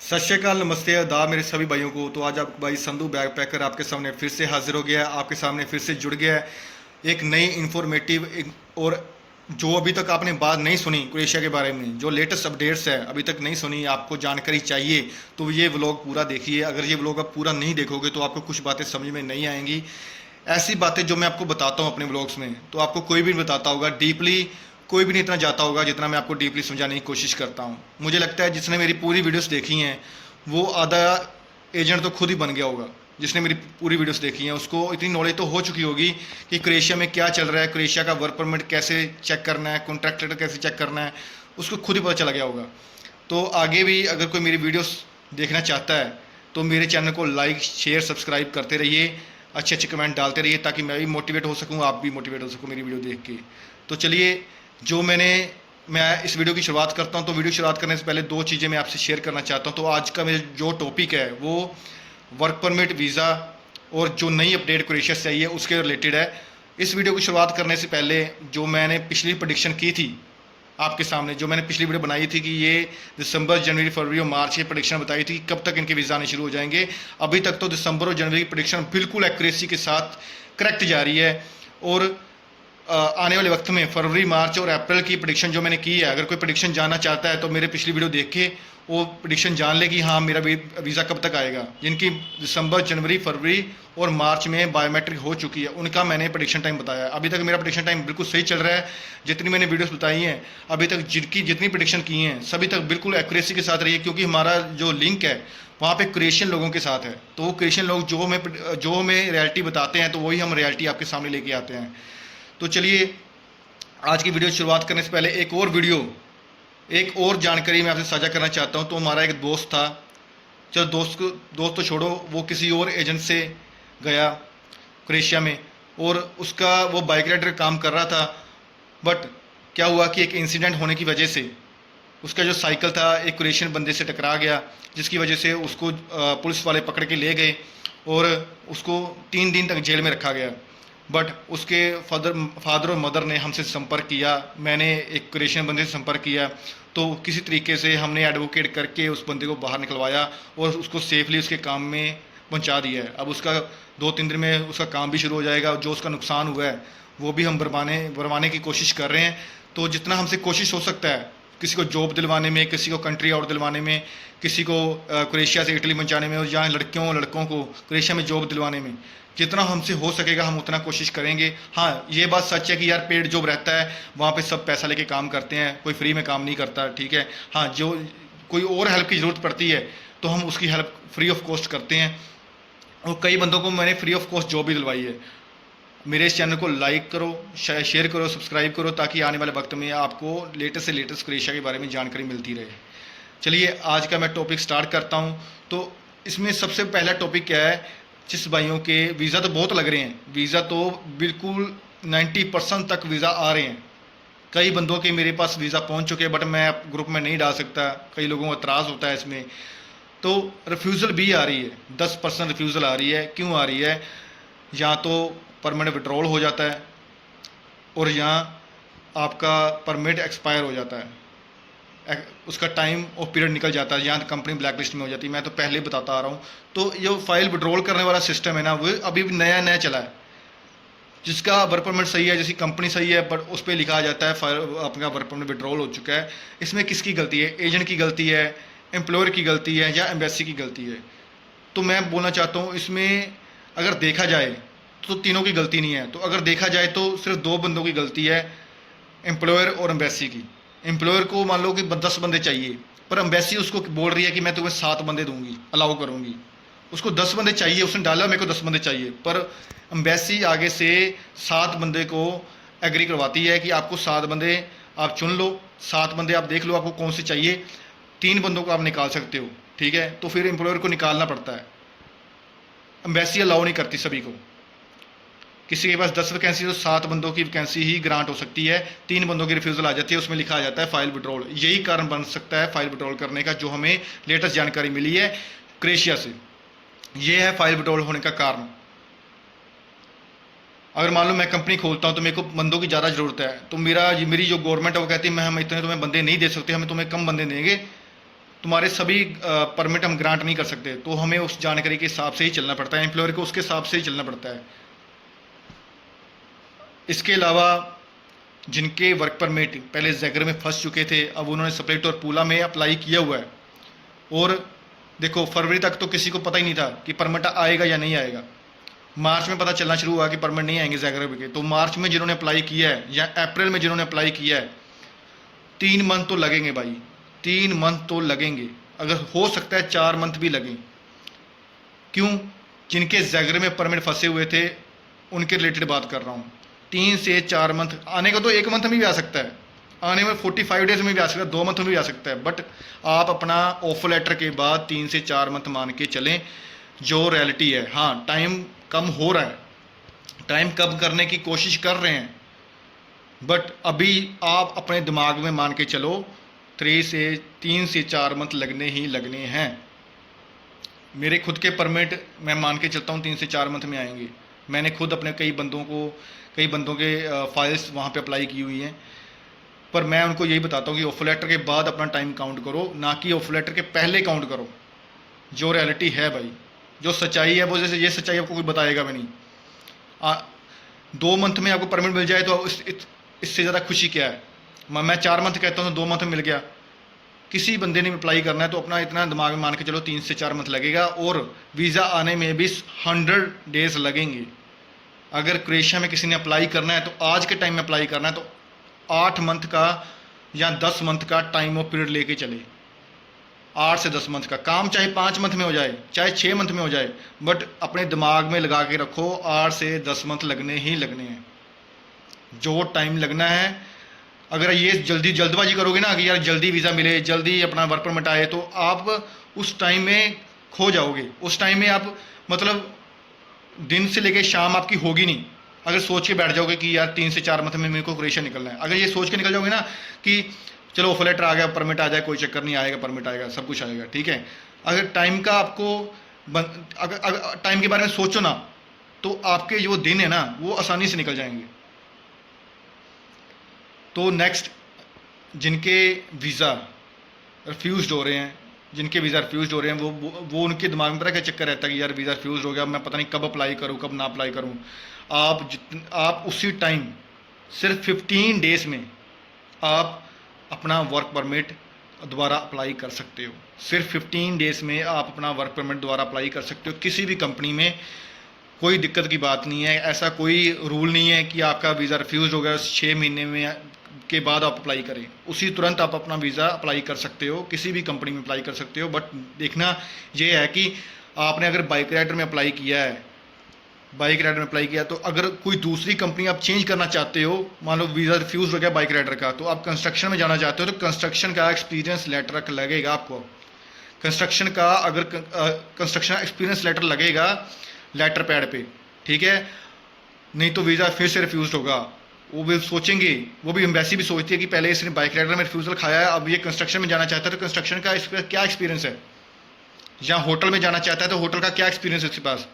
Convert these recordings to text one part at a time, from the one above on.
सत श्रीकाल, नमस्ते, आदाब मेरे सभी भाइयों को। तो आज आपका भाई संधू बैग पैकर आपके सामने फिर से हाजिर हो गया है, आपके सामने फिर से जुड़ गया है एक नई इन्फॉर्मेटिव और जो अभी तक आपने बात नहीं सुनी क्रोएशिया के बारे में, जो लेटेस्ट अपडेट्स है अभी तक नहीं सुनी, आपको जानकारी चाहिए तो ये व्लॉग पूरा देखिए। अगर ये व्लॉग आप पूरा नहीं देखोगे तो आपको कुछ बातें समझ में नहीं आएंगी। ऐसी बातें जो मैं आपको बताता हूँ अपने व्लॉग्स में, तो आपको कोई भी नहीं बताता होगा डीपली, कोई भी नहीं इतना जाता होगा जितना मैं आपको डीपली समझाने की कोशिश करता हूँ। मुझे लगता है जिसने मेरी पूरी वीडियोस देखी हैं वो आधा एजेंट तो खुद ही बन गया होगा। जिसने मेरी पूरी वीडियोस देखी हैं उसको इतनी नॉलेज तो हो चुकी होगी कि क्रोएशिया में क्या चल रहा है, क्रोएशिया का वर्क परमिट कैसे चेक करना है, कॉन्ट्रैक्ट लेटर कैसे चेक करना है, उसको खुद ही पता चला गया होगा। तो आगे भी अगर कोई मेरी वीडियोस देखना चाहता है तो मेरे चैनल को लाइक शेयर सब्सक्राइब करते रहिए, अच्छे अच्छे कमेंट डालते रहिए ताकि मैं भी मोटिवेट हो सकूँ, आप भी मोटिवेट हो सको मेरी वीडियो देख के। तो चलिए, जो मैं इस वीडियो की शुरुआत करता हूं। तो वीडियो शुरुआत करने से पहले दो चीज़ें मैं आपसे शेयर करना चाहता हूं। तो आज का मेरा जो टॉपिक है वो वर्क परमिट, वीज़ा और जो नई अपडेट क्रोएशिया से आई है उसके रिलेटेड है। इस वीडियो की शुरुआत करने से पहले जो मैंने पिछली प्रेडिक्शन की थी आपके सामने, जो मैंने पिछली वीडियो बनाई थी कि ये दिसंबर, जनवरी, फरवरी और मार्च की प्रेडिक्शन बताई थी कब तक इनके वीज़ा आने शुरू हो जाएंगे। अभी तक तो दिसंबर और जनवरी की प्रेडिक्शन बिल्कुल एक्यूरेसी के साथ करेक्ट जा रही है। और आने वाले वक्त में फरवरी, मार्च और अप्रैल की प्रेडिक्शन जो मैंने की है, अगर कोई प्रेडिक्शन जानना चाहता है तो मेरे पिछली वीडियो देख के वो प्रेडिक्शन जान ले कि हाँ मेरा वीज़ा कब तक आएगा। जिनकी दिसंबर, जनवरी, फरवरी और मार्च में बायोमेट्रिक हो चुकी है उनका मैंने प्रेडिक्शन टाइम बताया है। अभी तक मेरा प्रेडिक्शन टाइम बिल्कुल सही चल रहा है। जितनी मैंने वीडियोस बताई हैं अभी तक, जिनकी जितनी प्रेडिक्शन की हैं सभी तक बिल्कुल एक्यूरेसी के साथ रही है, क्योंकि हमारा जो लिंक है वहाँ पे क्रोएशियन लोगों के साथ है। तो वो क्रोएशियन लोग जो हमें रियलिटी बताते हैं तो वही हम रियलिटी आपके सामने लेके आते हैं। तो चलिए, आज की वीडियो शुरुआत करने से पहले एक और जानकारी मैं आपसे साझा करना चाहता हूं। तो हमारा एक दोस्त था, चलो दोस्त तो छोड़ो, वो किसी और एजेंट से गया क्रोएशिया में और उसका वो बाइक राइडर काम कर रहा था। बट क्या हुआ कि एक इंसिडेंट होने की वजह से उसका जो साइकिल था एक क्रोएशियन बंदे से टकरा गया, जिसकी वजह से उसको पुलिस वाले पकड़ के ले गए और उसको 3 दिन तक जेल में रखा गया। बट उसके फादर और मदर ने हमसे संपर्क किया, मैंने एक क्रोएशियन बंदे से संपर्क किया, तो किसी तरीके से हमने एडवोकेट करके उस बंदे को बाहर निकलवाया और उसको सेफली उसके काम में पहुंचा दिया है। अब उसका 2-3 दिन में उसका काम भी शुरू हो जाएगा। जो उसका नुकसान हुआ है वो भी हम भरवाने की कोशिश कर रहे हैं। तो जितना हमसे कोशिश हो सकता है, किसी को जॉब दिलवाने में, किसी को कंट्री आउट दिलवाने में, किसी को क्रोएशिया से इटली पहुंचाने में, और जहाँ लड़कों को क्रोएशिया में जॉब दिलवाने में, जितना हमसे हो सकेगा हम उतना कोशिश करेंगे। हाँ, ये बात सच है कि यार पेड जॉब रहता है वहाँ पे सब पैसा लेके काम करते हैं, कोई फ्री में काम नहीं करता, ठीक है। हाँ, जो कोई और हेल्प की ज़रूरत पड़ती है तो हम उसकी हेल्प फ्री ऑफ कॉस्ट करते हैं, और कई बंदों को मैंने फ्री ऑफ कॉस्ट जॉब भी दिलवाई है। मेरे इस चैनल को लाइक करो, शेयर करो, सब्सक्राइब करो, ताकि आने वाले वक्त में आपको लेटेस्ट से लेटेस्ट क्रोएशिया के बारे में जानकारी मिलती रहे। चलिए, आज का मैं टॉपिक स्टार्ट करता हूँ। तो इसमें सबसे पहला टॉपिक क्या है, जिस भाइयों के वीज़ा तो बहुत लग रहे हैं, वीज़ा तो बिल्कुल 90% तक वीज़ा आ रहे हैं। कई बंदों के मेरे पास वीज़ा पहुंच चुके हैं, बट मैं ग्रुप में नहीं डाल सकता, कई लोगों को एतराज़ होता है इसमें। तो रिफ्यूज़ल भी आ रही है, 10% रिफ्यूज़ल आ रही है। क्यों आ रही है? या तो परमिट विड्रॉल हो जाता है और यहाँ आपका परमिट एक्सपायर हो जाता है, उसका टाइम और पीरियड निकल जाता है, यहाँ कंपनी ब्लैक लिस्ट में हो जाती है। मैं तो पहले ही बताता आ रहा हूँ। तो ये फाइल विड्रॉल करने वाला सिस्टम है ना, वो अभी भी नया नया चला है। जिसका वर्क परमिट सही है, जिसकी कंपनी सही है, बट उस पर लिखा जाता है फाइल आपका वर्क परमिट विड्रॉल हो चुका है। इसमें किसकी गलती है? एजेंट की गलती है, एम्प्लॉयर की गलती है, या एम्बेसी की गलती है? तो मैं बोलना चाहता हूँ, इसमें अगर देखा जाए तो तीनों की गलती नहीं है। तो अगर देखा जाए तो सिर्फ 2 बंदों की गलती है, एम्प्लॉयर और एम्बेसी की। एम्प्लॉयर को मान लो कि 10 बंदे चाहिए, पर एम्बेसी उसको बोल रही है कि मैं तुम्हें 7 बंदे दूंगी, अलाउ करूंगी। उसको 10 बंदे चाहिए, उसने डाला मेरे को 10 बंदे चाहिए, पर एम्बेसी आगे से 7 बंदे को एग्री करवाती है कि आपको 7 बंदे आप चुन लो, 7 बंदे आप देख लो आपको कौन से चाहिए, 3 बंदों को आप निकाल सकते हो, ठीक है। तो फिर एम्प्लॉयर को निकालना पड़ता है, एम्बेसी अलाउ नहीं करती सभी को। किसी के पास 10 वैकेंसी तो 7 बंदों की वैकेंसी ही ग्रांट हो सकती है, 3 बंदों की रिफ्यूज़ल आ जाती है, उसमें लिखा आ जाता है फाइल विड्रॉल। यही कारण बन सकता है फाइल विड्रॉल करने का, जो हमें लेटेस्ट जानकारी मिली है क्रोएशिया से। ये है फाइल विड्रॉल होने का कारण। अगर मान लो मैं कंपनी खोलता हूँ तो मेरे को बंदों की ज़्यादा ज़रूरत है, तो मेरी जो गवर्नमेंट है वो कहती है मैं हम इतने तुम्हें बंदे नहीं दे सकते, हमें तुम्हें कम बंदे देंगे, तुम्हारे सभी परमिट हम ग्रांट नहीं कर सकते, तो हमें उस जानकारी के हिसाब से ही चलना पड़ता है, एम्प्लॉयर को उसके हिसाब से ही चलना पड़ता है। इसके अलावा जिनके वर्क परमिट पहले जैगर में फंस चुके थे, अब उन्होंने स्प्लिट और पूला में अप्लाई किया हुआ है, और देखो फरवरी तक तो किसी को पता ही नहीं था कि परमिट आएगा या नहीं आएगा। मार्च में पता चलना शुरू हुआ कि परमिट नहीं आएंगे जैगर के, तो मार्च में जिन्होंने अप्लाई किया है या अप्रैल में जिन्होंने अप्लाई किया है, 3 मंथ तो लगेंगे भाई, 3 मंथ तो लगेंगे, अगर हो सकता है 4 मंथ भी लगें। क्यों? जिनके जैगर में परमिट फंसे हुए थे उनके रिलेटेड बात कर रहा हूँ। 3 से 4 मंथ, आने का तो 1 मंथ में भी आ सकता है, आने में 45 डेज में भी आ सकता है, 2 मंथ में भी आ सकता है, बट आप अपना ऑफर लेटर के बाद 3 से 4 मंथ मान के चलें, जो रियलिटी है। हाँ, टाइम कम हो रहा है, टाइम कम करने की कोशिश कर रहे हैं, बट अभी आप अपने दिमाग में मान के चलो 3 से 4 मंथ लगने ही लगने हैं। मेरे खुद के परमिट मैं मान के चलता हूँ 3 से 4 मंथ में आएंगे। मैंने खुद अपने कई बंदों के फाइल्स वहाँ पे अप्लाई की हुई हैं, पर मैं उनको यही बताता हूँ कि ऑफर लेटर के बाद अपना टाइम काउंट करो, ना कि ऑफर लेटर के पहले काउंट करो। जो रियलिटी है भाई, जो सच्चाई है वो, जैसे ये सच्चाई आपको कोई बताएगा भी नहीं। 2 मंथ में आपको परमिट मिल जाए तो इससे ज़्यादा खुशी क्या है। मैं 4 मंथ कहता हूँ तो 2 मंथ में मिल गया। किसी बंदे ने अप्लाई करना है तो अपना इतना दिमाग में मान के चलो 3 से 4 मंथ लगेगा, और वीज़ा आने में भी 100 डेज लगेंगे। अगर क्रोएशिया में किसी ने अप्लाई करना है तो आज के टाइम में अप्लाई करना है तो 8 मंथ का या 10 मंथ का टाइम ऑफ पीरियड लेके चले। 8 से 10 मंथ का काम चाहे 5 मंथ में हो जाए, चाहे 6 मंथ में हो जाए, बट अपने दिमाग में लगा के रखो 8 से 10 मंथ लगने ही लगने हैं। जो टाइम लगना है, अगर ये जल्दबाजी करोगे ना कि यार जल्दी वीज़ा मिले, जल्दी अपना वर्क परमिट आए, तो आप उस टाइम में खो जाओगे। उस टाइम में आप मतलब दिन से लेके शाम आपकी होगी नहीं। अगर सोच के बैठ जाओगे कि यार 3 से 4 मंथ में मेरे को क्रोएशिया निकलना है, अगर ये सोच के निकल जाओगे ना कि चलो ऑफर लेटर आ गया, परमिट आ जाए, कोई चक्कर नहीं, आएगा परमिट आएगा, सब कुछ आएगा, ठीक है। अगर टाइम का आपको अगर टाइम के बारे में सोचो ना, तो आपके जो दिन है ना वो आसानी से निकल जाएंगे। तो नेक्स्ट, जिनके वीज़ा रिफ्यूज़ हो रहे हैं, वो उनके दिमाग में पता क्या चक्कर रहता है कि यार वीज़ा रिफ्यूज़ हो गया, मैं पता नहीं कब अप्लाई करूँ, कब ना अप्लाई करूँ। आप उसी टाइम सिर्फ 15 डेज़ में आप अपना वर्क परमिट दोबारा अप्लाई कर सकते हो। सिर्फ 15 डेज़ में आप अपना वर्क परमिट दोबारा अप्लाई कर सकते हो। किसी भी कंपनी में कोई दिक्कत की बात नहीं है, ऐसा कोई रूल नहीं है कि आपका वीज़ा रिफ्यूज़ हो गया 6 महीने में के बाद आप अप्लाई करें, उसी तुरंत आप अपना वीज़ा अप्लाई कर सकते हो, किसी भी कंपनी में अप्लाई कर सकते हो। बट देखना ये है कि आपने अगर बाइक राइडर में अप्लाई किया तो अगर कोई दूसरी कंपनी आप चेंज करना चाहते हो, मान लो वीज़ा रिफ्यूज़ हो गया बाइक राइडर का, तो आप कंस्ट्रक्शन में जाना चाहते हो, तो कंस्ट्रक्शन का एक्सपीरियंस लेटर लगेगा आपको। कंस्ट्रक्शन का अगर कंस्ट्रक्शन एक्सपीरियंस लेटर लगेगा लेटर पैड पे, ठीक है, नहीं तो वीज़ा फिर से रिफ्यूज़ होगा। वो भी सोचेंगे, वो भी एम्बेसी भी सोचती है कि पहले इसने बाइक राइडर में रिफ्यूज़ल खाया है, अब ये कंस्ट्रक्शन में जाना चाहता है तो कंस्ट्रक्शन का इसका क्या एक्सपीरियंस है, या होटल में जाना चाहता है तो होटल का क्या एक्सपीरियंस है इसके पास।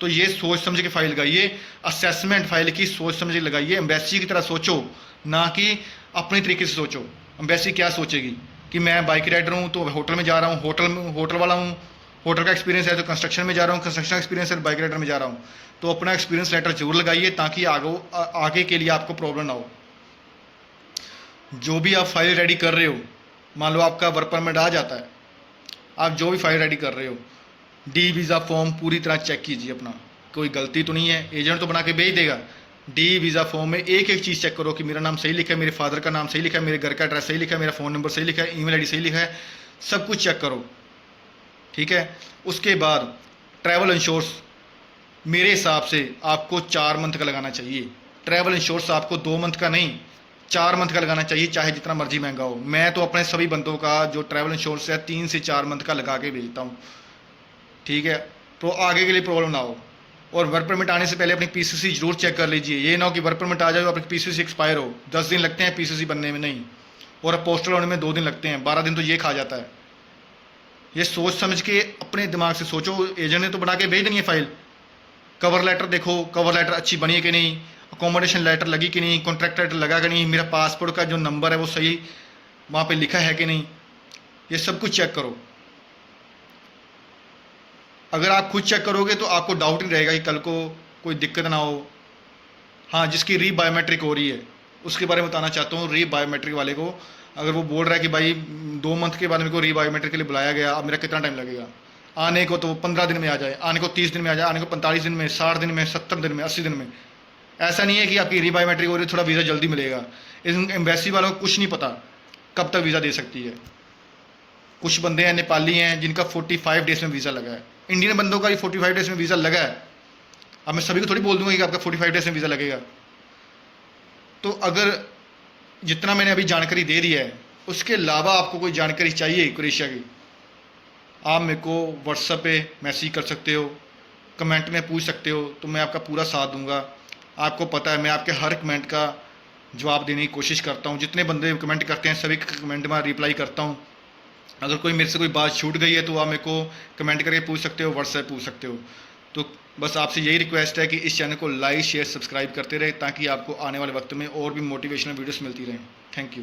तो ये सोच समझ के फाइल लगाइए, असेसमेंट फाइल की सोच समझ के लगाइए। एम्बेसी की तरह सोचो, ना कि अपने तरीके से सोचो। एम्बेसी क्या सोचेगी कि मैं बाइक राइडर हूँ तो होटल में जा रहा हूँ, होटल वाला हूँ, होटल का एक्सपीरियंस है तो कंस्ट्रक्शन में जा रहा हूँ, कंस्ट्रक्शन एक्सपीरियंस है तो बाइक राइडर में जा रहा हूँ। तो अपना एक्सपीरियंस लेटर जरूर लगाइए ताकि आगे के लिए आपको प्रॉब्लम ना हो। जो भी आप फाइल रेडी कर रहे हो, मान लो आपका वर्क परमिट आ जाता है, आप जो भी फाइल रेडी कर रहे हो, डी वीज़ा फॉर्म पूरी तरह चेक कीजिए अपना, कोई गलती तो नहीं है, एजेंट तो बना के भेज देगा। डी वीज़ा फॉर्म में एक एक चीज़ चेक करो कि मेरा नाम सही लिखा है, मेरे फादर का नाम सही लिखा है, मेरे घर का एड्रेस सही लिखा है, मेरा फ़ोन नंबर सही लिखा है, ईमेल आईडी सही लिखा है, सब कुछ चेक करो, ठीक है। उसके बाद ट्रैवल इंश्योरेंस मेरे हिसाब से आपको 4 मंथ का लगाना चाहिए। ट्रैवल इंश्योरेंस आपको 2 मंथ का नहीं 4 मंथ का लगाना चाहिए, चाहे जितना मर्जी महंगा हो। मैं तो अपने सभी बंदों का जो ट्रैवल इंश्योरेंस है 3 से 4 मंथ का लगा के भेजता हूँ, ठीक है, तो आगे के लिए प्रॉब्लम ना हो। और वर्क परमिट आने से पहले अपनी पीसीसी जरूर चेक कर लीजिए। ये ना हो कि वर्क परमिट आ जाए तो अपनी पीसीसी एक्सपायर हो। 10 दिन लगते हैं पीसीसी बनने में, नहीं, और अपोस्टल होने में 2 दिन लगते हैं, 12 दिन तो ये खा जाता है। ये सोच समझ के अपने दिमाग से सोचो। एजेंट ने तो बना के भेज देनी है फाइल। कवर लेटर देखो, कवर लेटर अच्छी बनी है कि नहीं, अकोमोडेशन लेटर लगी कि नहीं, कॉन्ट्रैक्ट लेटर लगा कि नहीं, मेरा पासपोर्ट का जो नंबर है वो सही वहाँ पे लिखा है कि नहीं, ये सब कुछ चेक करो। अगर आप खुद चेक करोगे तो आपको डाउट नहीं रहेगा कि कल को कोई दिक्कत ना हो। हाँ, जिसकी री बायोमेट्रिक हो रही है उसके बारे में बताना चाहता हूँ। री बायोमेट्रिक वाले को अगर वो बोल रहा है कि भाई 2 मंथ के बाद मेरे को री बायोमेट्रिक के लिए बुलाया गया, अब मेरा कितना टाइम लगेगा आने को, तो वो 15 दिन में आ जाए, आने को 30 दिन में आ जाए, आने को 45 दिन में, 60 दिन में, 70 दिन में, 80 दिन में। ऐसा नहीं है कि आपकी री बायोमेट्रिक हो रही है थोड़ा वीज़ा जल्दी मिलेगा। इन एम्बेसी वालों को कुछ नहीं पता कब तक वीज़ा दे सकती है। कुछ बंदे हैं नेपाली हैं जिनका 45 डेज में वीज़ा लगा है, इंडियन बंदों का भी 45 डेज में वीज़ा लगा है। अब मैं सभी को थोड़ी बोल दूंगा कि आपका 45 डेज में वीज़ा लगेगा। तो अगर जितना मैंने अभी जानकारी दे दी है उसके अलावा आपको कोई जानकारी चाहिए क्रोएशिया की, आप मेरे को व्हाट्सएप पे मैसेज कर सकते हो, कमेंट में पूछ सकते हो, तो मैं आपका पूरा साथ दूंगा। आपको पता है मैं आपके हर कमेंट का जवाब देने की कोशिश करता हूँ। जितने बंदे कमेंट करते हैं सभी कमेंट में रिप्लाई करता हूँ। अगर कोई मेरे से कोई बात छूट गई है तो आप मेरे को कमेंट करके पूछ सकते हो, व्हाट्सएप पूछ सकते हो। तो बस आपसे यही रिक्वेस्ट है कि इस चैनल को लाइक शेयर सब्सक्राइब करते रहे ताकि आपको आने वाले वक्त में और भी मोटिवेशनल वीडियोस मिलती रहें। Thank you.